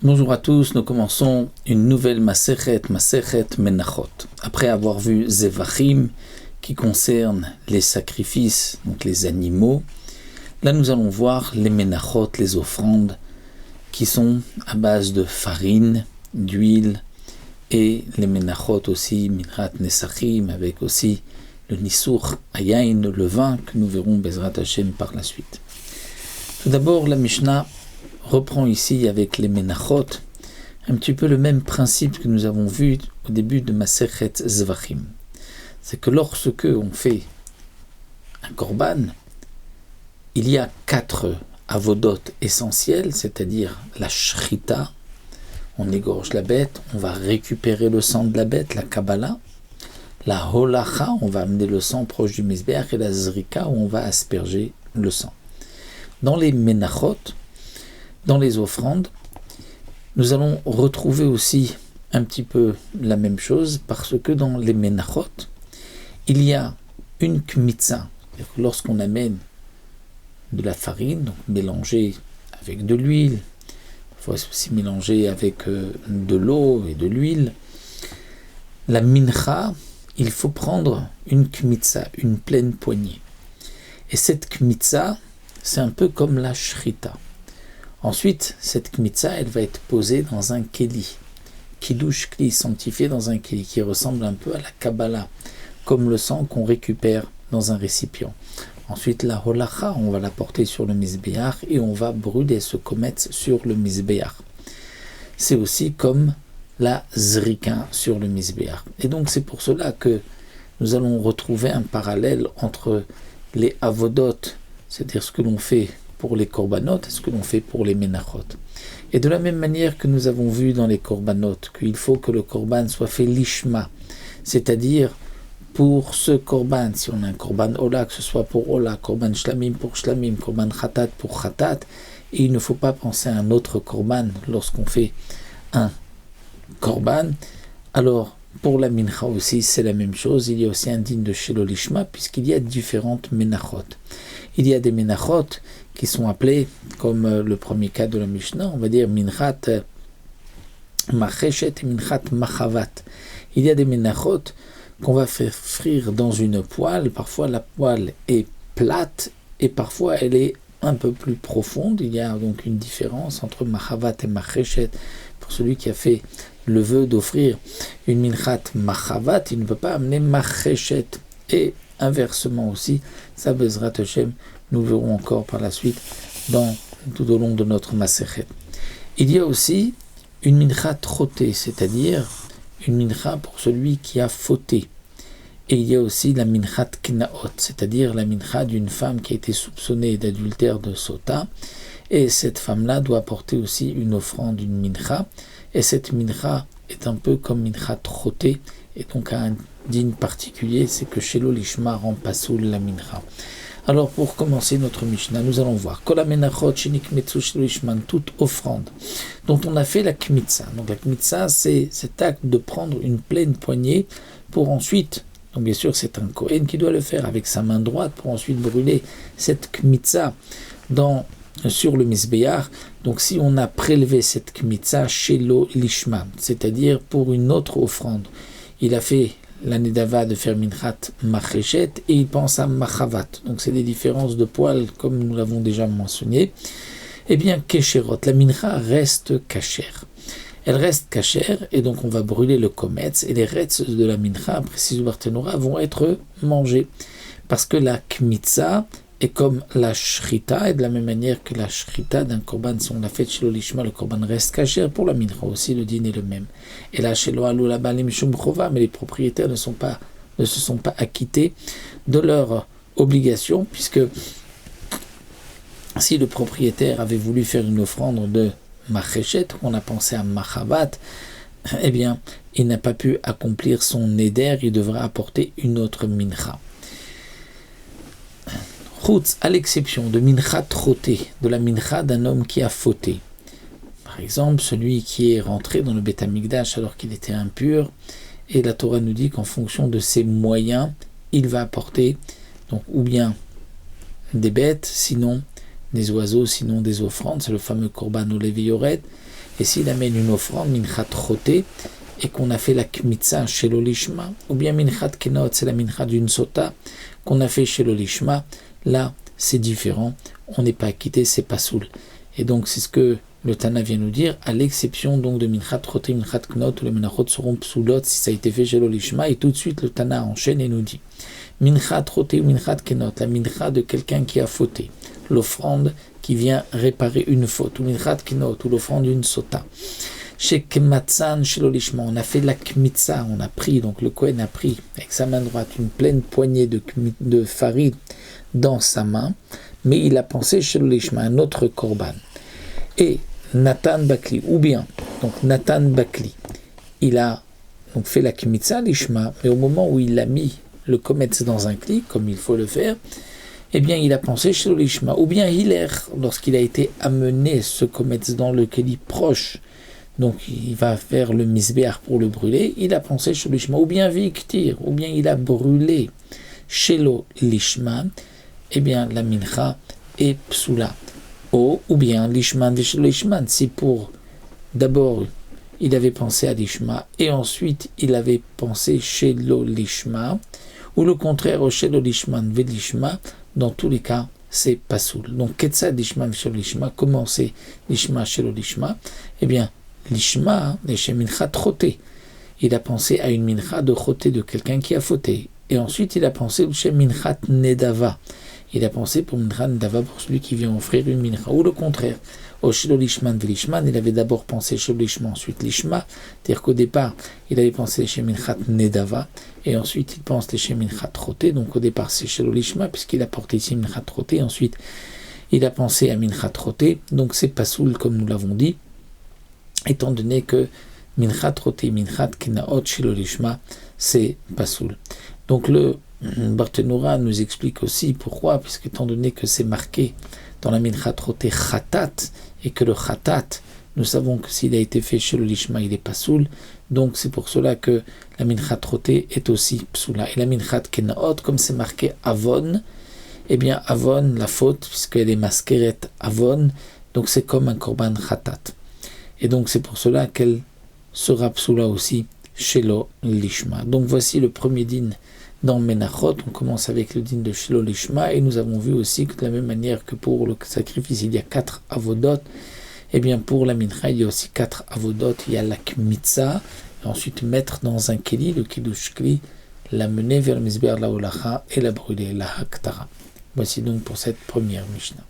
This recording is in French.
Bonjour à tous, nous commençons une nouvelle Masechet Menachot. Après avoir vu Zevachim, qui concerne les sacrifices, donc les animaux, là nous allons voir les Menachot, les offrandes, qui sont à base de farine, d'huile, et les Menachot aussi, Minrat Nesachim, avec aussi le Nisur Ayain, le vin, que nous verrons Bezrat Hashem par la suite. Tout d'abord, la Mishnah reprend ici avec les Menachot un petit peu le même principe que nous avons vu au début de Masechet Zvachim. C'est que lorsque on fait un korban, il y a 4 avodot essentiels, c'est-à-dire la shrita, on égorge la bête, on va récupérer le sang de la bête, la kabbalah, la holacha, on va amener le sang proche du misbeach, et la zrika, où on va asperger le sang. Dans les menachot, dans les offrandes, nous allons retrouver aussi un petit peu la même chose, parce que dans les menachot, il y a une kmitza. Lorsqu'on amène de la farine, donc mélangée avec de l'huile, parfois aussi mélangée avec de l'eau et de l'huile, la mincha, il faut prendre une kmitza, une pleine poignée. Et cette kmitza, c'est un peu comme la shrita. Ensuite, cette kmitza, elle va être posée dans un keli, kilouche kli, sanctifié dans un keli, qui ressemble un peu à la kabbalah, comme le sang qu'on récupère dans un récipient. Ensuite, la holacha, on va la porter sur le misbeach et on va brûler ce kometz sur le misbeach. C'est aussi comme la zrika sur le misbeach. Et donc, c'est pour cela que nous allons retrouver un parallèle entre les avodot, c'est-à-dire ce que l'on fait pour les korbanot et ce que l'on fait pour les menachot. Et de la même manière que nous avons vu dans les korbanot, qu'il faut que le korban soit fait lishma, c'est-à-dire pour ce korban, si on a un korban ola, que ce soit pour ola, korban shlamim pour shlamim, korban khatat pour khatat, et il ne faut pas penser à un autre korban lorsqu'on fait un korban. Alors, pour la mincha aussi, c'est la même chose. Il y a aussi un digne de shelo lishma, puisqu'il y a différentes menachot. Il y a des menachot qui sont appelés, comme le premier cas de la Mishnah, on va dire minchat macheshet et minchat machavat. Il y a des menachot qu'on va faire frire dans une poêle. Parfois la poêle est plate et parfois elle est un peu plus profonde. Il y a donc une différence entre machavat et macheshet. Pour celui qui a fait le vœu d'offrir une minchat machavat, il ne peut pas amener macheshet. Et inversement aussi, ça Bezrat Hashem, nous verrons encore par la suite tout au long de notre Masechet. Il y a aussi une mincha trotée, c'est-à-dire une mincha pour celui qui a fauté. Et il y a aussi la minchat knaot, c'est-à-dire la mincha d'une femme qui a été soupçonnée d'adultère de sota. Et cette femme-là doit apporter aussi une offrande, une mincha. Et cette mincha est un peu comme mincha trotée, et donc a un digne particulier, c'est que shelo lishma rend pasoul la mincha. Alors pour commencer notre Mishnah, nous allons voir Kol hamenachot shenikmetzu shelo lishman, toute offrande dont on a fait la kmitza. Donc la kmitza, c'est cet acte de prendre une pleine poignée pour ensuite, donc bien sûr c'est un Kohen qui doit le faire avec sa main droite pour ensuite brûler cette kmitza sur le misbeach. Donc si on a prélevé cette kmitza shelo lishma, c'est-à-dire pour une autre offrande, il a fait l'année d'ava de faire minchat macheshet et il pense à machavat. Donc c'est des différences de poils comme nous l'avons déjà mentionné. Eh bien, kesherot, la mincha reste kashère. Elle reste kashère et donc on va brûler le kometz et les retz de la mincha, précise Barthénora, vont être mangés. Parce que la kmitza est comme la shrita, et de la même manière que la shrita d'un korban, si on l'a fait shelo lishma, le korban reste kasher. Pour la mincha aussi, le din est le même. Et là, shelo alou la balim shum chova, mais les propriétaires ne se sont pas acquittés de leur obligation, puisque si le propriétaire avait voulu faire une offrande de macheshet, on a pensé à machavat, eh bien, il n'a pas pu accomplir son neder, il devra apporter une autre mincha. À l'exception de mincha trotée, de la mincha d'un homme qui a fauté. Par exemple, celui qui est rentré dans le Beth Amikdash alors qu'il était impur, et la Torah nous dit qu'en fonction de ses moyens, il va apporter donc ou bien des bêtes, sinon des oiseaux, sinon des offrandes, c'est le fameux korban ou levi yored. Et s'il amène une offrande, minchat choté, et qu'on a fait la kmitza chez l'olishma, ou bien minchat kenot, c'est la mincha d'une sota, qu'on a fait chez l'olishma, là, c'est différent, on n'est pas acquitté, c'est pas soul. Et donc, c'est ce que le Tana vient nous dire, à l'exception donc de minchat choté, minchat knot, où les menachot seront psoulot si ça a été fait chez l'olishma, et tout de suite, le Tana enchaîne et nous dit, minchat choté ou minchat kenot, la mincha de quelqu'un qui a fauté, l'offrande qui vient réparer une faute, ou minchat kenot, ou l'offrande d'une sota. Chez Kematzan, chez l'olishma, on a fait la kmitza, on a pris, donc le Kohen a pris avec sa main droite une pleine poignée de farine dans sa main, mais il a pensé chez l'olishma un autre korban. Et Nathan Bakli, ou bien, donc Nathan Bakli, il a donc fait la kmitza, l'ishma, mais au moment où il a mis le kometz dans un kli, comme il faut le faire, eh bien il a pensé chez l'olishma, ou bien Hiler, lorsqu'il a été amené ce kometz dans le kli proche, donc il va faire le misbéar pour le brûler, il a pensé chez l'ishma, ou bien viktir, ou bien il a brûlé chez l'ishma, eh bien la mincha est psoula. Ou bien l'ishman de chez l'ishman, si pour d'abord il avait pensé à l'ishma, et ensuite il avait pensé chez l'ishma, ou le contraire, chez l'ishman ve l'ishma, dans tous les cas, c'est pas soul. Donc, qu'est-ce l'ishma chez l'ishma? Comment c'est l'ishma chez l'ishma? Eh bien, l'ishma, chez minchat choté. Il a pensé à une mincha de choté de quelqu'un qui a fauté. Et ensuite, il a pensé chez minchat nedava. Il a pensé pour minchat nedava pour celui qui vient offrir une mincha. Ou le contraire. Au chez l'ishman, il avait d'abord pensé chez l'ishma, ensuite l'ishma. C'est-à-dire qu'au départ, il avait pensé chez minchat nedava. Et ensuite, il pense chez minchat choté. Donc, au départ, c'est chez l'ishma, puisqu'il a porté ici minchat choté. Ensuite, il a pensé à minchat choté. Donc, c'est pas soul, comme nous l'avons dit. Étant donné que minchat choté, minchat kenaot chez l'ishma, c'est pas soul. Donc le Barthénora nous explique aussi pourquoi, puisque étant donné que c'est marqué dans la minchat choté khatat, et que le khatat, nous savons que s'il a été fait chez l'ishma, il est pas soul, donc c'est pour cela que la minchat choté est aussi psoula. Et la minchat kenaot, comme c'est marqué avon, eh bien avon, la faute, puisqu'elle est maskeret avon, donc c'est comme un korban khatat. Et donc c'est pour cela qu'elle sera psoula aussi chez l'ishma. Donc voici le premier din dans Menachot. On commence avec le din de Shelo l'ishma, et nous avons vu aussi que de la même manière que pour le sacrifice il y a 4 avodot, et bien pour la mincha il y a aussi 4 avodot. Il y a la kmitza, et ensuite mettre dans un keli, le kiddush kli, la mener vers le misber la holacha et la brûler, la haktara. Voici donc pour cette première Mishnah.